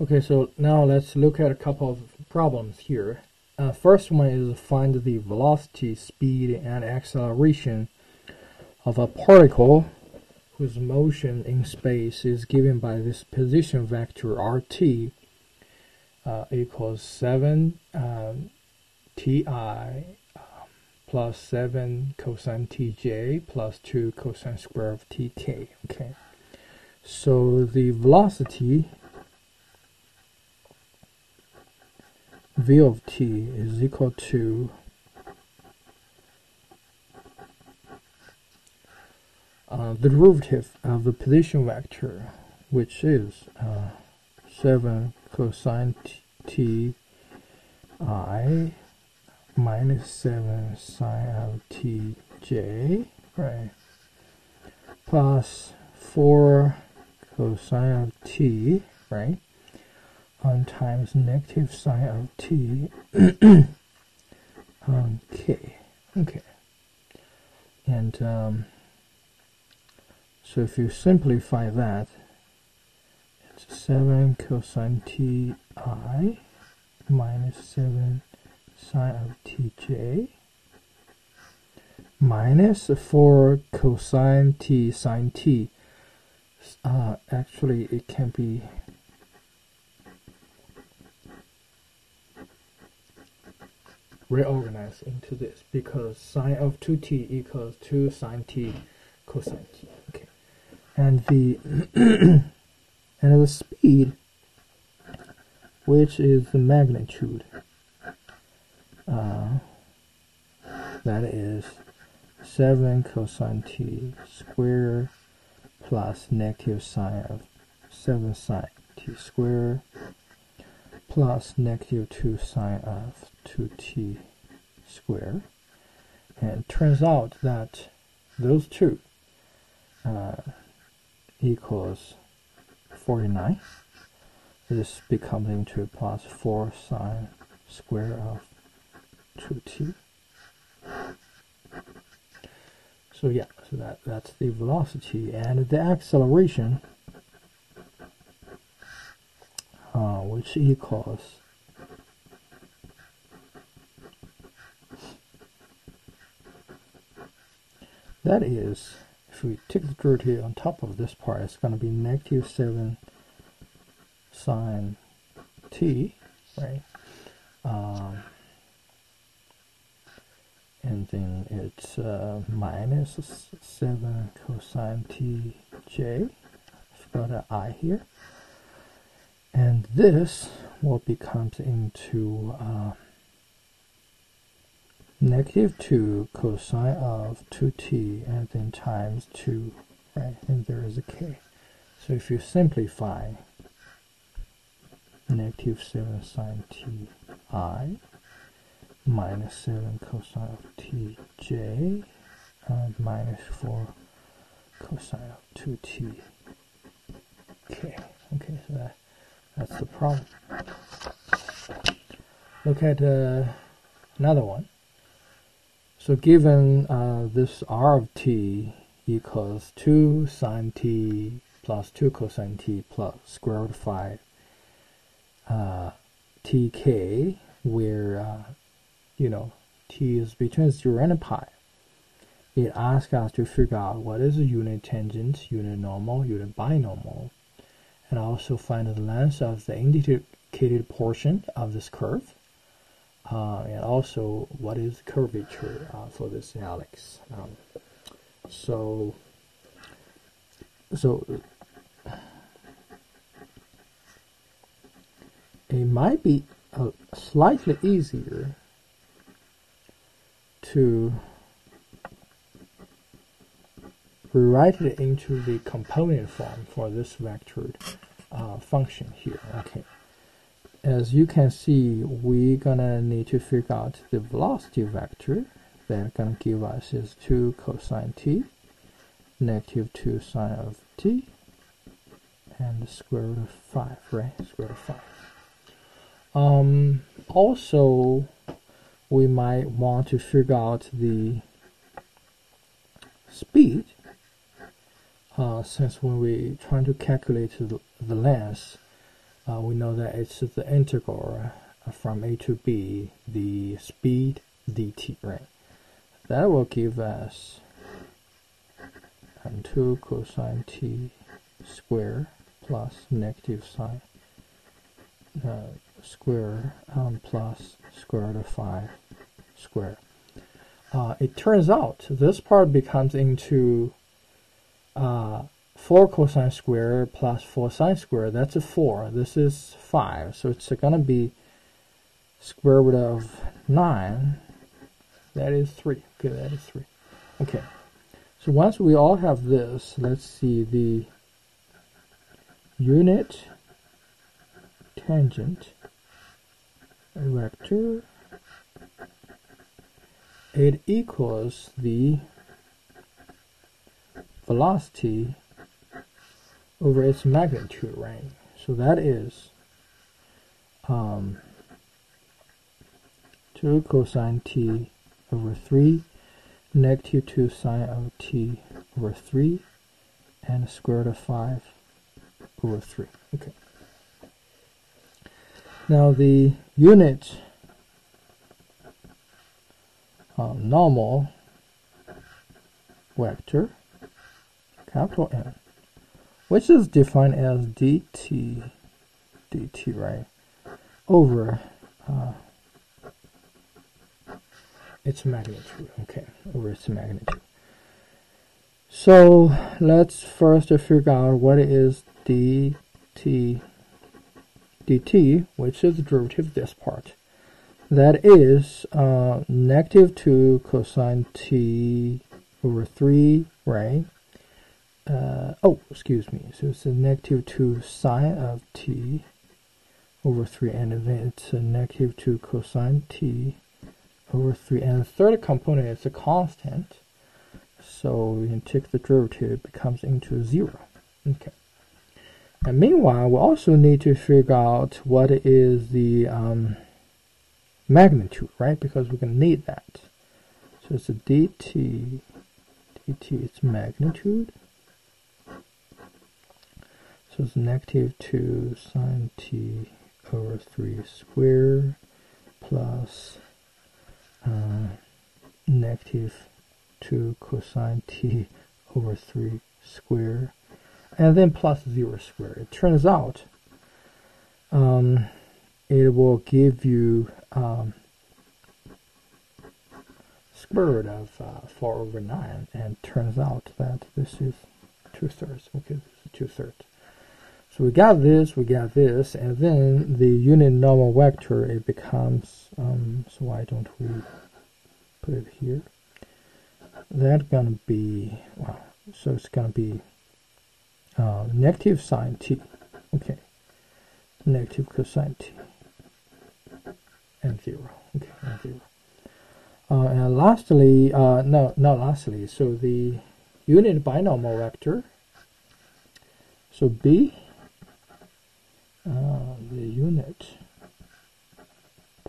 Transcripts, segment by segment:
Okay, so now let's look at a couple of problems here. First one is find the velocity, speed, and acceleration of a particle whose motion in space is given by this position vector RT equals 7 ti plus 7 cosine tj plus 2 cosine square of tk. Okay, so the velocity v of t is equal to the derivative of the position vector, which is 7 cosine t I minus 7 sine of tj, right, plus 4 cosine of t, right, times negative sine of t on k. Okay, and so if you simplify that, it's 7 cosine t I minus 7 sine of tj minus 4 cosine t sine t. Actually, it can be reorganized into this because sine of 2t equals 2 sine t cosine t. Okay, and the and the speed, which is the magnitude, that is 7 cosine t squared plus negative sine of 7 sine t squared plus negative 2 sine of 2t squared. And it turns out that those two equals 49. This becomes into plus 4 sine square of 2t. So yeah, so that's the velocity, and the acceleration, which equals that is, if we take the derivative on top of this part, it's going to be negative 7 sine t, right? And then it's minus 7 cosine tj. I've got an I here. And this will become into negative 2 cosine of 2t and then times 2, right? And there is a k. So if you simplify, negative 7 sine t I minus 7 cosine of tj minus 4 cosine of 2t k. Okay, so that's the problem. Look at another one. So given this r of t equals 2 sine t plus 2 cosine t plus square root of 5 tk, where t is between 0 and pi, it asks us to figure out what is the unit tangent, unit normal, unit binormal, and also find the length of the indicated portion of this curve, and also what is the curvature for this helix. So it might be slightly easier to rewrite it into the component form for this vectored function here. Okay, as you can see, we're gonna need to figure out the velocity vector that gonna give us is 2 cosine t, negative 2 sine of t, and the square root of 5, right? Square root of 5. Also, we might want to figure out the speed, since when we're trying to calculate the length, we know that it's the integral from a to b, the speed dt, right? That will give us 2 cosine t square plus negative sine square plus square root of 5 square. It turns out this part becomes into 4 cosine square plus 4 sine square. That's a 4. This is 5. So it's going to be square root of 9. That is 3. Okay, that is 3. Okay. So once we all have this, let's see the unit tangent vector. It equals the velocity over its magnitude, right? So that is 2 cosine t over 3, negative 2 sine of t over 3, and square root of 5 over 3. Okay. Now the unit normal vector, capital N, which is defined as dt, right, over its magnitude, okay, over its magnitude. So let's first figure out what is dt, which is the derivative of this part. That is negative 2 cosine t over 3, right? Excuse me. So it's a negative 2 sine of t over 3, and then it's a negative 2 cosine t over 3. And the third component is a constant. So we can take the derivative, it becomes into 0. Okay. And meanwhile, we also need to figure out what is the magnitude, right? Because we're going to need that. So it's a dt, its magnitude. So it's negative 2 sine t over 3 square plus negative 2 cosine t over 3 square, and then plus 0 square. It turns out it will give you square root of 4 over 9, and turns out that this is 2/3. Okay, this is 2/3. So we got this, and then the unit normal vector, it becomes, so why don't we put it here? That's gonna be, wow, so it's gonna be negative sine t, okay, negative cosine t, and 0, okay, and 0. And lastly, no, not lastly, so the unit binomial vector, so B, the unit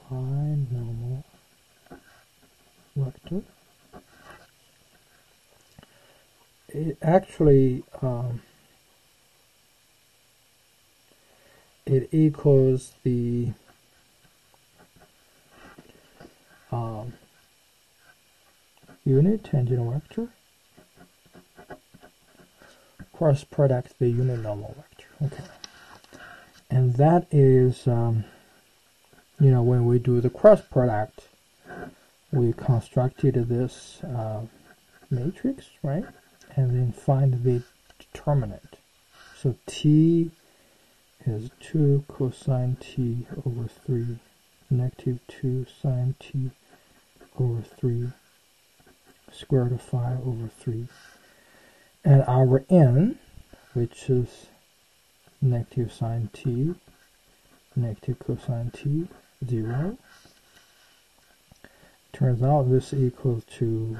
binomial vector, it actually, it equals the unit tangent vector cross product the unit normal vector. Okay, and that is when we do the cross product, we constructed this matrix, right, and then find the determinant. So t is 2 cosine t over 3, negative 2 sine t over 3, square root of 5 over 3. And our n, which is negative sine t, negative cosine t, 0. Turns out this equals to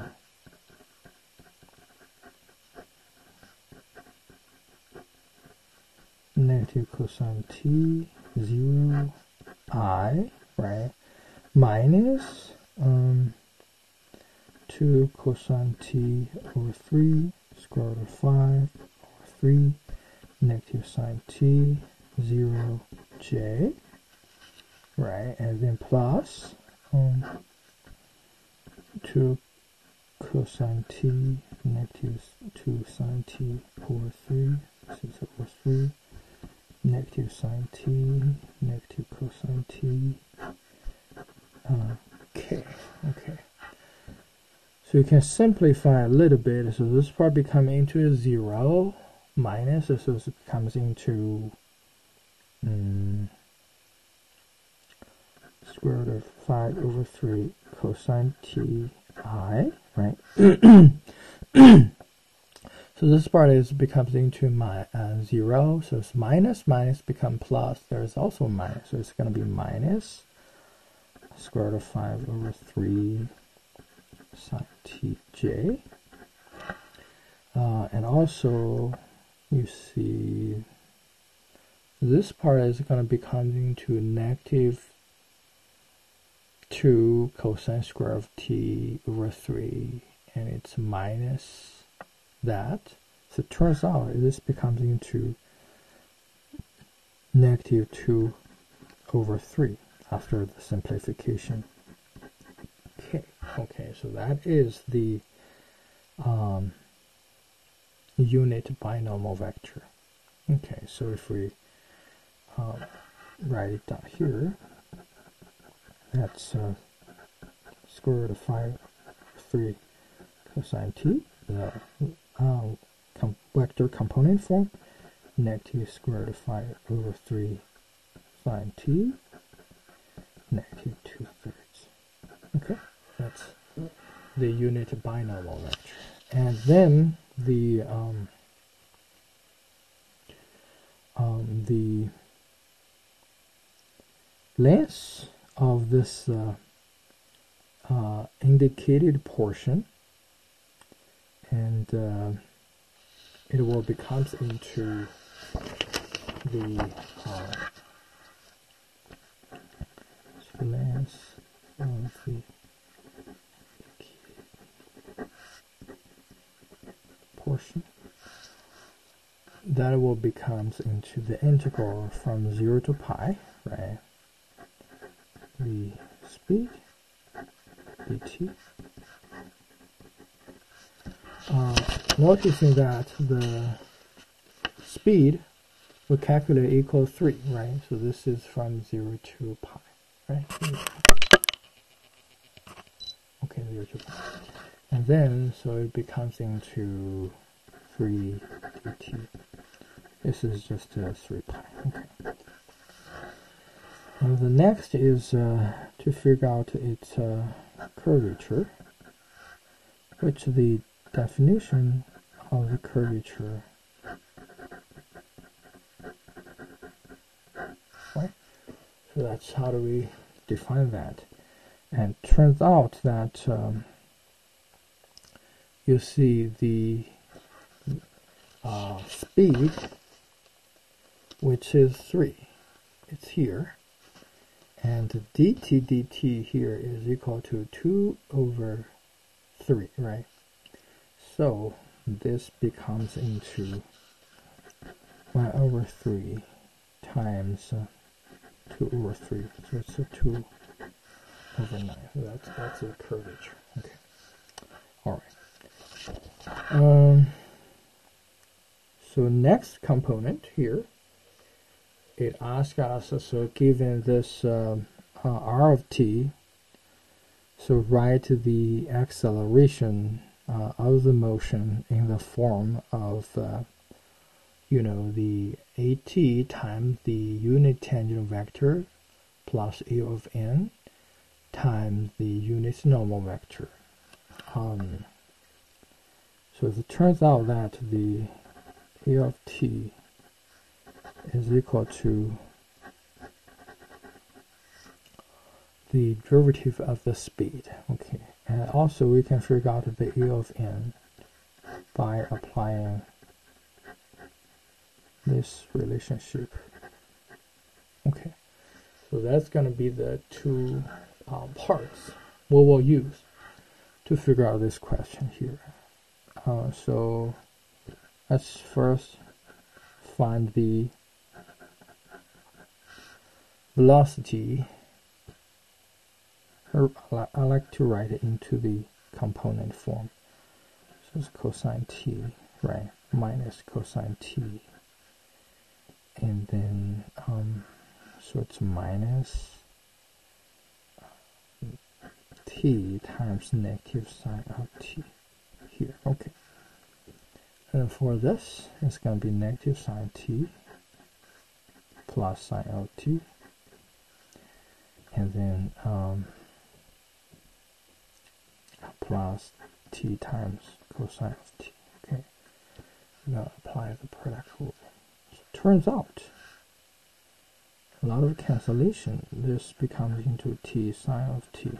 negative cosine t, 0, I, right, minus 2 cosine t over 3, square root of 5 over 3, negative sine t, 0j, right, and then plus 2 cosine t negative 2 sine t over 3, this is over 3, negative sine t, negative cosine t. Okay. So you can simplify a little bit. So this part becomes into a 0 minus, so it becomes into square root of 5 over 3 cosine t I, right? So this part becomes into 0, so it's minus become plus. There's also minus, so it's going to be minus square root of 5 over 3 sine tj. And also, you see, this part is going to become into negative 2 cosine square of t over 3, and it's minus that. So it turns out this becomes into negative 2 over 3 after the simplification. Okay, so that is the unit binomial vector. Okay, so if we write it down here, that's square root of 5 3 cosine t, the vector component form, negative square root of 5 over 3 sine t, negative 2/3. Okay, that's the unit binomial vector. And then the length of this indicated portion, and it will becomes into the length of the portion that will becomes into the integral from 0 to pi, right? The speed dt. Noticing that the speed we calculate equals 3, right? So this is from 0 to pi, right? Okay, 0 to pi. And then, so it becomes into 3 dt. This is just 3 pi, okay. The next is to figure out its curvature, which the definition of the curvature, right? So that's how do we define that. And it turns out that you see the speed, which is 3, it's here, and dt here is equal to 2 over 3, right? So this becomes into 1 over 3 times 2 over 3, so it's a 2 over 9. So that's a curvature. Okay. All right. So next component here, it asks us, so given this r of t, so write the acceleration of the motion in the form of, the at times the unit tangent vector plus a of n times the unit normal vector. So it turns out that the a of t is equal to the derivative of the speed. Okay, and also we can figure out the a of n by applying this relationship. Okay, so that's going to be the two parts we will use to figure out this question here. So let's first find the velocity, I like to write it into the component form. So it's cosine t, right, minus cosine t. And then, so it's minus t times negative sine of t here. Okay. And for this, it's going to be negative sine t plus sine of t. And then plus t times cosine of t. Okay. We're going to apply the product rule. So it turns out, a lot of cancellation. This becomes into t sine of t.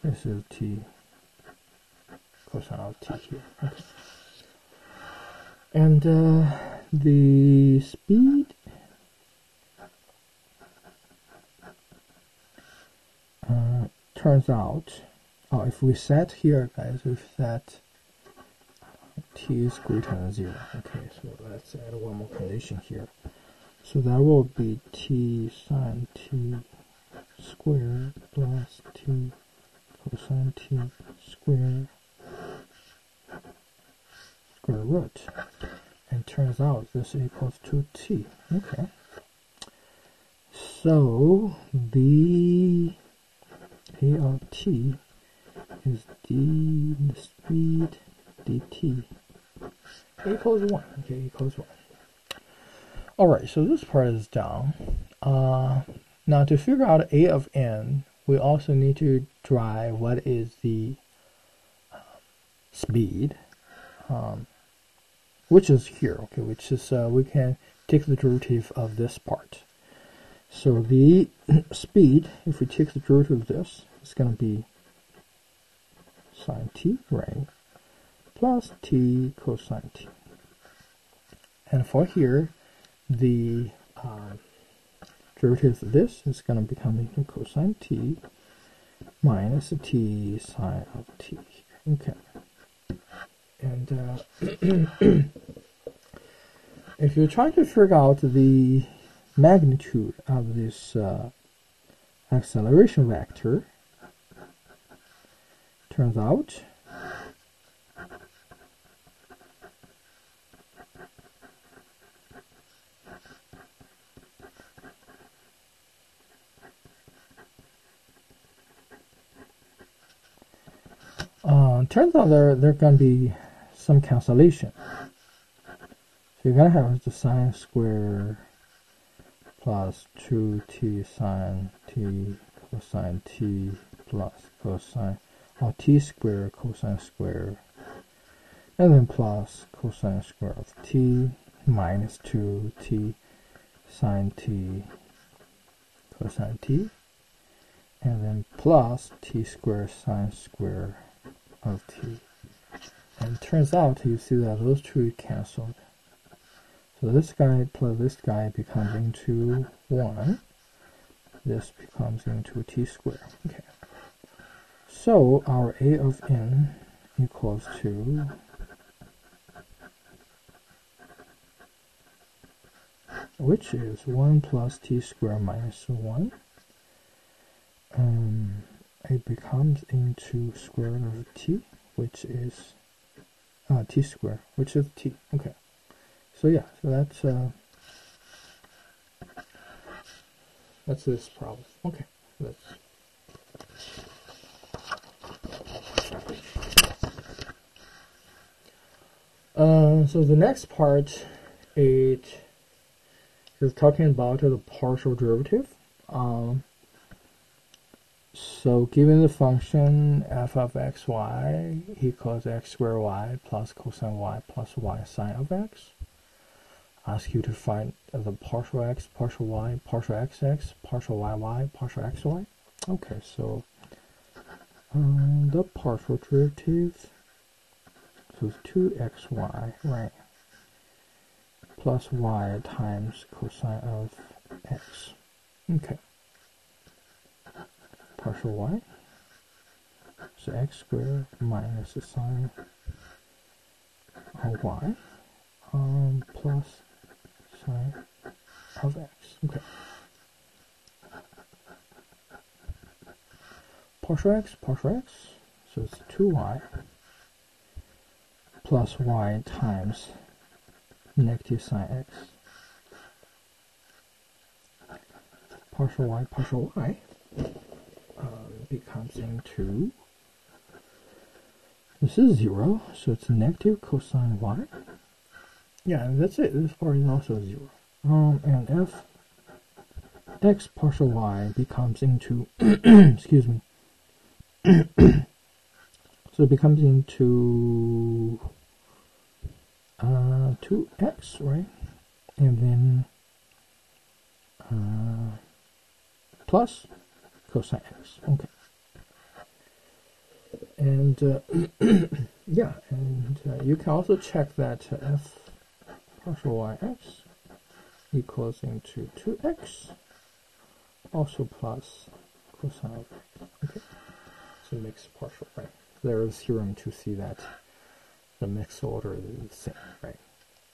This is t cosine of t here. Okay. And the speed turns out, if we set here, guys, we set t is greater than 0. Okay, so let's add one more condition here. So that will be t sine t squared plus t cosine t squared square root. And turns out this equals to t. Okay. So the a of t is the speed dt equals 1. Okay, equals 1. Alright, so this part is done. Now to figure out a of n, we also need to derive what is the speed, which is here, okay, which is, we can take the derivative of this part. So the speed, if we take the derivative of this, it's going to be sine t, right, plus t cosine t. And for here, the derivative of this is going to become into cosine t minus t sine of t. Okay. And if you're trying to figure out the magnitude of this acceleration vector, turns out there going to be some cancellation. So you're going to have the sine square plus 2t sine t cosine t plus cosine, or t square cosine square, and then plus cosine square of t minus 2t sine t cosine t, and then plus t square sine square of t. And it turns out you see that those two canceled. So this guy plus this guy becomes into 1. This becomes into t squared. Okay. So our a of n equals to which is 1 plus t squared minus 1. It becomes into square root of t, which is t squared, which is t. Okay. So yeah, so that's this problem. Okay. So the next part, it is talking about the partial derivative. So given the function f of xy equals x squared y plus cosine y plus y sine of x, ask you to find the partial x, partial y, partial xx, partial yy, partial xy. Okay, so the partial derivative, so it's 2xy, right, plus y times cosine of x. Okay. Partial y, so x squared minus the sine of y plus sine of x. Okay. partial x, so it's 2y plus y times negative sine x. Partial y becomes into, this is 0, so it's negative cosine y. Yeah, and that's it. This part is also 0. And f x partial y becomes into, excuse me, so it becomes into 2x, right? And then plus cosine x. Okay. And yeah, and you can also check that f partial yx equals into 2x, also plus cosine of x. Okay, so mixed partial, right? There is a theorem to see that the mixed order is the same, right?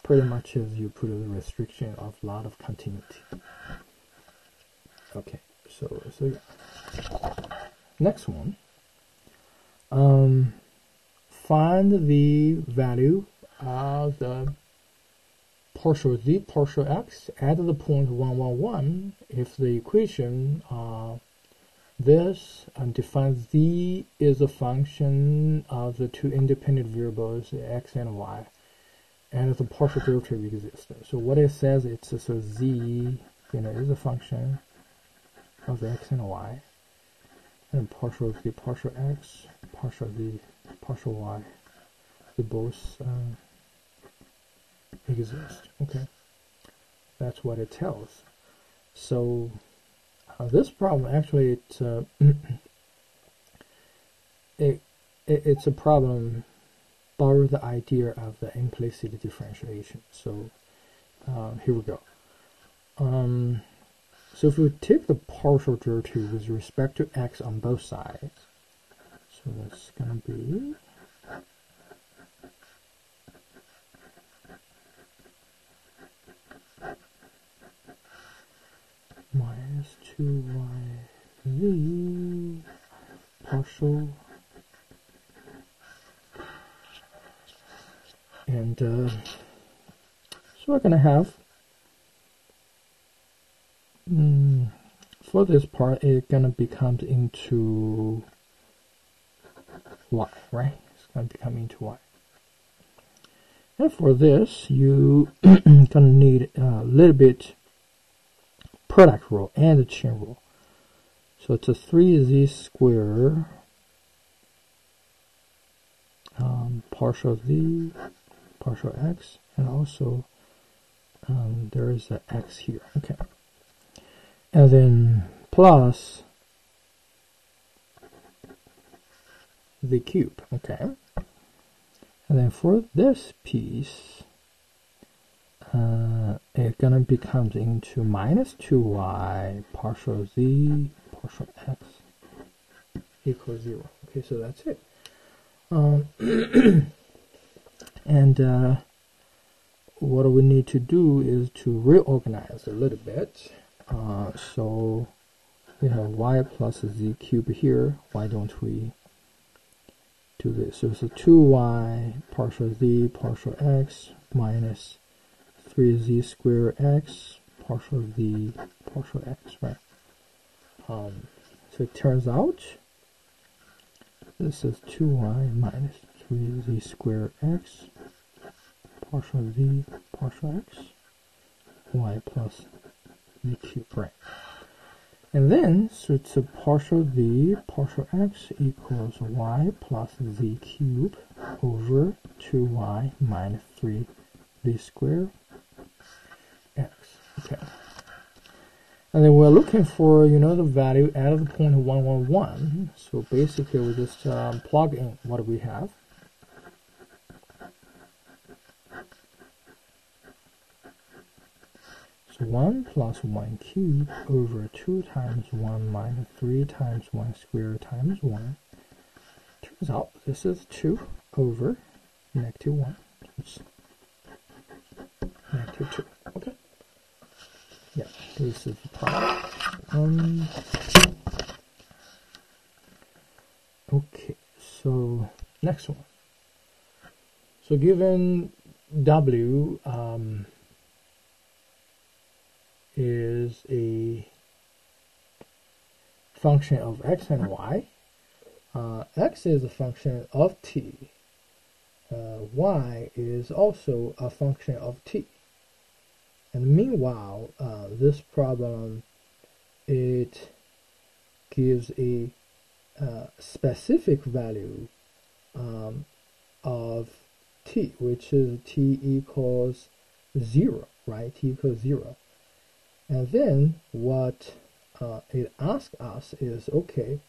Pretty much as you put a restriction of lot of continuity. Okay, so yeah. Next one. Find the value of the partial z partial x at the point 1, 1, 1 if the equation this defines z is a function of the two independent variables x and y, and the partial derivative exists. So what it says, it's so z is a function of x and y, and partial z partial x, partial z partial y, they both exist. Okay, that's what it tells. So this problem actually it's a problem borrow the idea of the implicit differentiation. So here we go. So if we take the partial derivative with respect to x on both sides, so that's gonna be minus 2yz partial, and so we're gonna have for this part it's gonna become into y, right? It's gonna become into y. And for this, you gonna need a little bit product rule and chain rule. So it's a 3z square partial z partial x, and also there is a x here. Okay, and then plus the cube. Okay, and then for this piece it's gonna become into minus 2y partial z partial x equals 0. Okay, so that's it. And what we need to do is to reorganize a little bit. So we have y plus z cubed here. Why don't we do this? So it's a 2y partial z partial x minus 3z squared x partial z partial x, right? So it turns out this is 2y minus 3z squared x partial z partial x y plus z cubed, right? And then, so it's a partial z partial x equals y plus z cubed over 2y minus 3z squared x. Okay. And then we're looking for, the value at the point 1, 1, 1. So basically we just plug in what we have. So 1 plus 1 cubed over 2 times 1 minus 3 times 1 squared times 1. Turns out this is 2 over negative 1. It's negative 2. Okay. Yeah, this is the problem. next one. So given W is a function of x and y, x is a function of t, y is also a function of t. And meanwhile, this problem, it gives a specific value of t, which is t equals 0, right? T equals 0. And then what it asks us is, okay,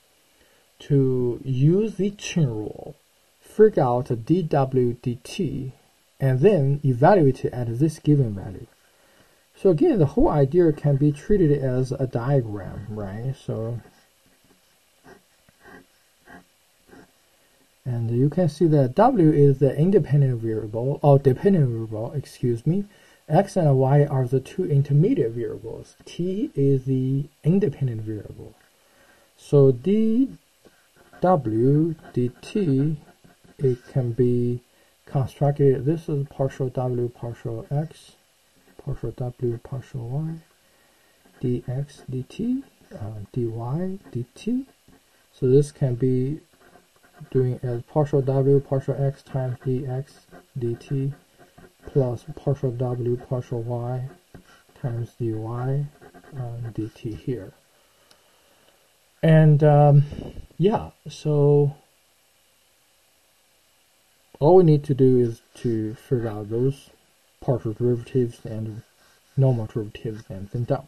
to use the chain rule, figure out dw dt, and then evaluate it at this given value. So again, the whole idea can be treated as a diagram, right? So, and you can see that w is the independent variable, or dependent variable, excuse me. X and y are the two intermediate variables. T is the independent variable. So dw dt, it can be constructed. This is partial w partial x, partial w partial y, dx dt, dy dt. So this can be doing as partial w partial x times dx dt plus partial w partial y times dy dt here. And yeah, so all we need to do is to figure out those partial derivatives and normal derivatives and then done.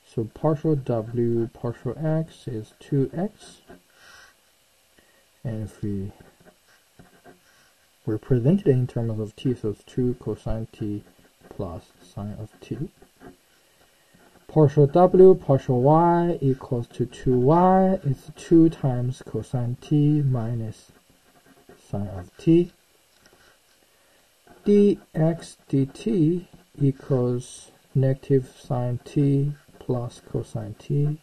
So partial w partial x is 2x, and if we represent it in terms of t, so it's 2 cosine t plus sine of t. Partial w partial y equals to 2y, it's 2 times cosine t minus sine of t. Dx dt equals negative sine t plus cosine t.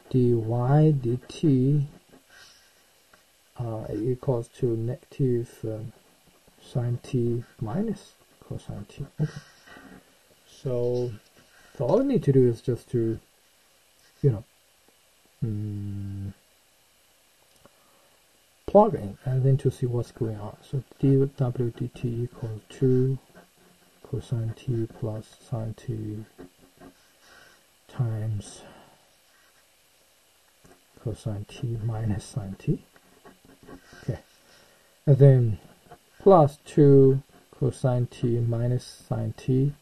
Dy dt equals to negative sine t minus cosine t. Okay. So all we need to do is just to, plug in and then to see what's going on. So dw dt equals 2 cosine t plus sine t times cosine t minus sine t. Okay, and then plus 2 cosine t minus sine t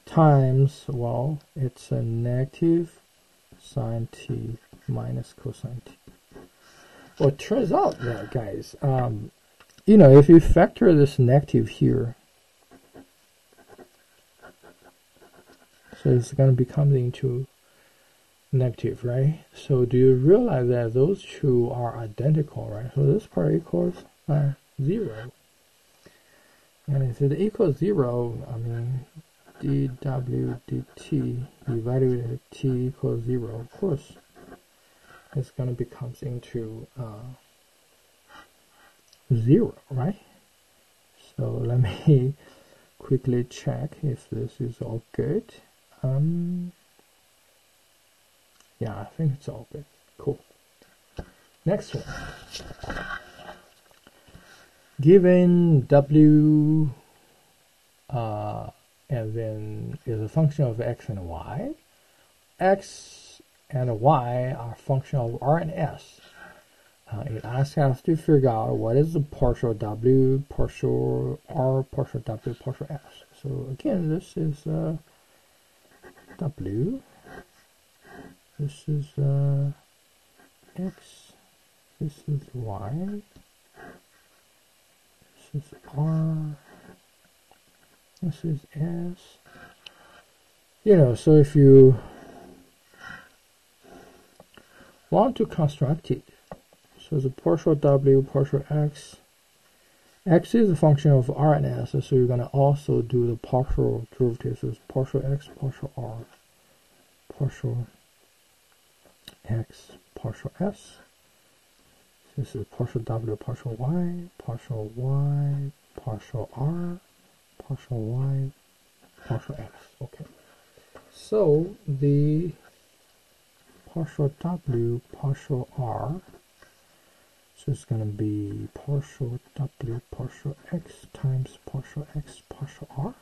times, well, it's a negative sine t minus cosine t. Well, it turns out that, guys, if you factor this negative here, so it's going to become into negative, right? So do you realize that those two are identical, right? So this part equals 0. And if it equals 0, I mean, dw dt evaluated at t equals 0, of course, it's going to become into 0, right? So let me quickly check if this is all good. Yeah, I think it's all good. Cool. Next one. Given w and then is a function of x and y. X and y are a function of r and s. It asks us to figure out what is the partial w, partial r, partial w, partial s. So again, this is w. This is x. This is y. This is r. This is s. So if you want to construct it, so the partial w, partial x. X is a function of r and s, so you're going to also do the partial derivatives. So it's partial x, partial r, partial x, partial s. This is partial w, partial y, partial y, partial r, partial y, partial x. Okay. So the partial w, partial r, so it's going to be partial w, partial x times partial x, partial r,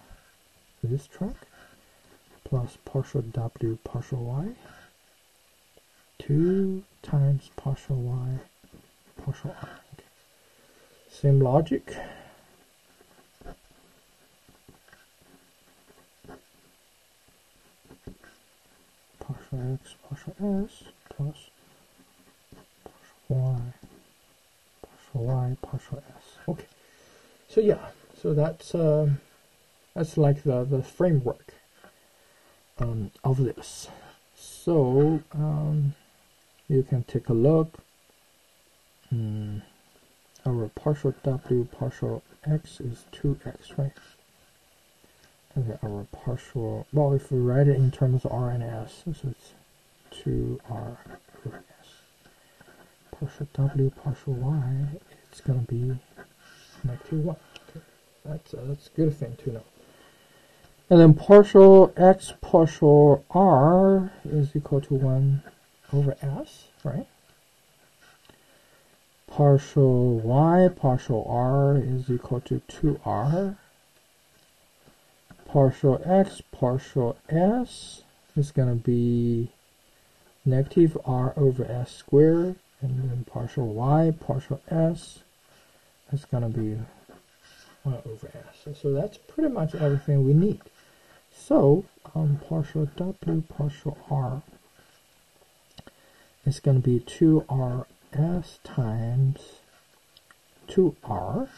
this track, plus partial w, partial y, 2 times partial y, partial r. Okay. Same logic. Partial x, partial s, plus partial y, partial s. Okay. So yeah, so that's like the framework of this. So you can take a look. Our partial w, partial x is 2x, right? And then our partial, well, if we write it in terms of r and s, so it's 2r over s. Partial w, partial y, it's going to be -1. Okay. That's a good thing to know. And then partial x, partial r is equal to 1 over s, right? Partial y, partial r is equal to 2r. Partial x, partial s is going to be -r over s squared. And then partial y, partial s is going to be 1 over s. So that's pretty much everything we need. So partial w, partial r is going to be 2rs times 2r,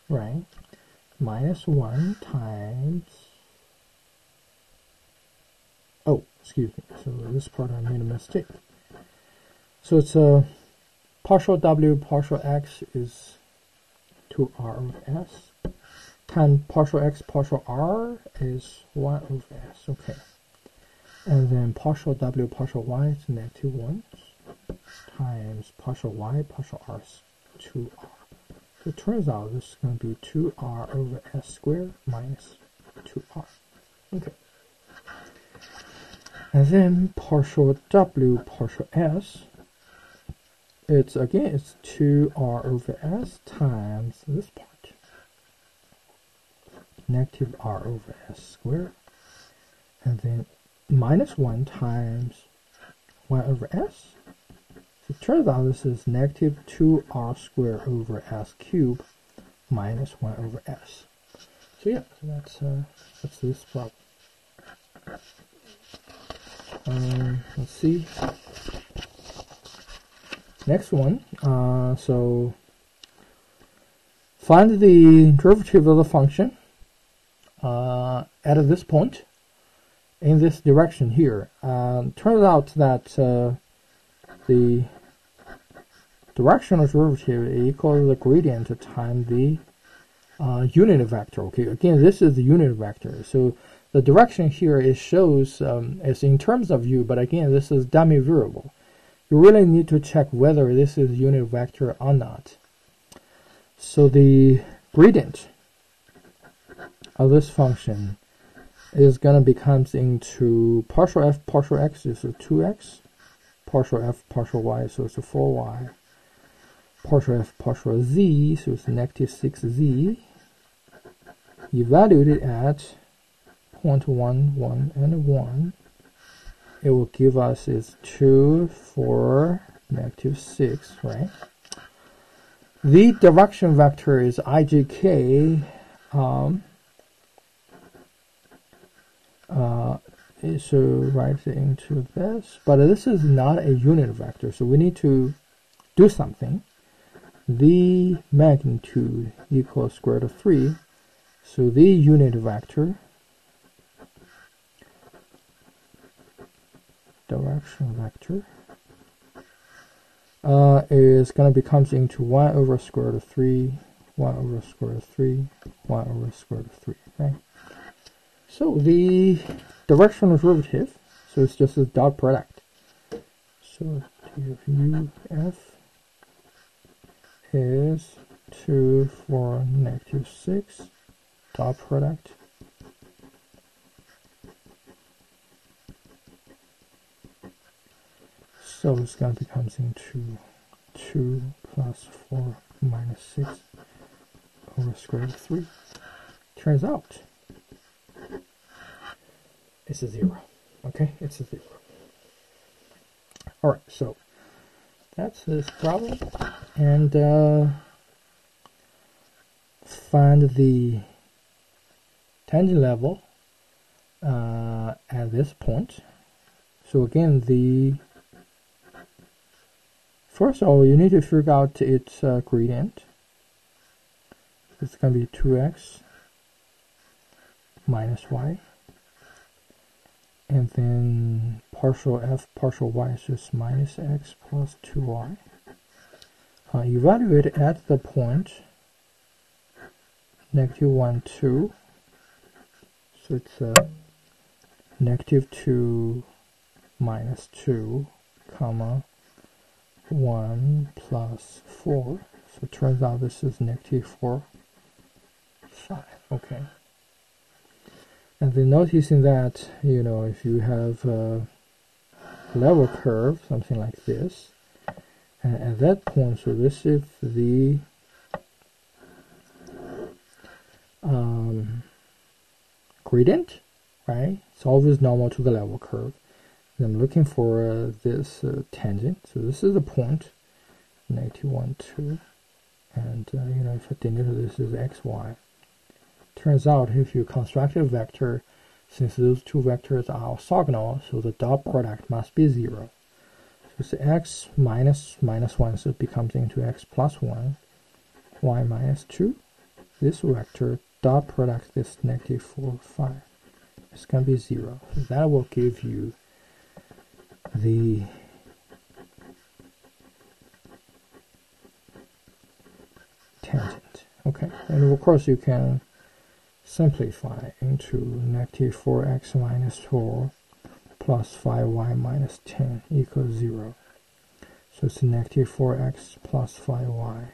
right? -1 times, oh, excuse me, so this part I made a mistake. So it's a partial w, partial x is 2r over s, times partial x, partial r is 1 over s, okay. And then partial w, partial y is -1 times partial y, partial r is 2r. So it turns out this is going to be 2r over s squared minus 2r. Okay. And then partial w, partial s, it's 2r over s times this part, -r over s squared, and then -1 times y over s. So it turns out this is -2r squared over s cubed minus 1 over s. So yeah, so that's this problem. Let's see. Next one. So find the derivative of the function at this point in this direction here. Turns out that the directional derivative equals the gradient times the unit vector. Okay, again, this is the unit vector. So the direction here it shows is in terms of u, but again, this is dummy variable. You really need to check whether this is unit vector or not. So the gradient of this function is going to become into partial f, partial x is 2x, partial f, partial y, so it's 4y, partial f, partial z, so it's -6z, evaluated at 0.1, 1, and 1, it will give us is 2, 4, -6, right? The direction vector is ijk, so write it into this, but this is not a unit vector, so we need to do something. The magnitude equals square root of 3, so the unit vector, direction vector, is going to become into 1 over square root of 3, 1 over square root of 3, 1 over square root of 3, right? So the directional derivative, so it's just a dot product. So you have u f is 2 for negative 6, dot product. So it's going to become into 2 plus 4 minus 6 over square root of 3. Turns out it's a 0. Okay, it's a 0. Alright, so that's this problem. And find the tangent level at this point. So again, first of all, you need to figure out its gradient. It's going to be 2x minus y. And then partial f partial y is just minus x plus 2y. Evaluate at the point negative 1, 2. So it's negative 2 minus 2, comma 1 plus 4. So it turns out this is negative 4, 5. Okay. And then noticing that, you know, if you have a level curve, something like this, and at that point, so this is the gradient, right? It's always normal to the level curve. And I'm looking for this tangent. So this is the point, negative 1, 2. And, you know, if I denote this is xy. Turns out if you construct a vector, since those two vectors are orthogonal, so the dot product must be 0. So it's x minus 1, so it becomes into x plus 1, y minus 2. This vector dot product is negative 4, 5. It's going to be 0. So that will give you the tangent. Okay, and of course you can simplify into negative 4x minus 4 plus 5y minus 10 equals 0. So it's negative 4x plus 5y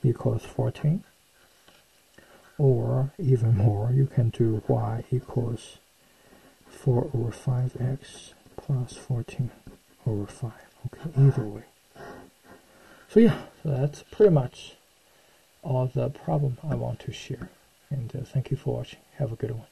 equals 14. Or even more, you can do y equals 4 over 5x plus 14 over 5. Okay, either way. So yeah, so that's pretty much all the problem I want to share. And thank you for watching. Have a good one.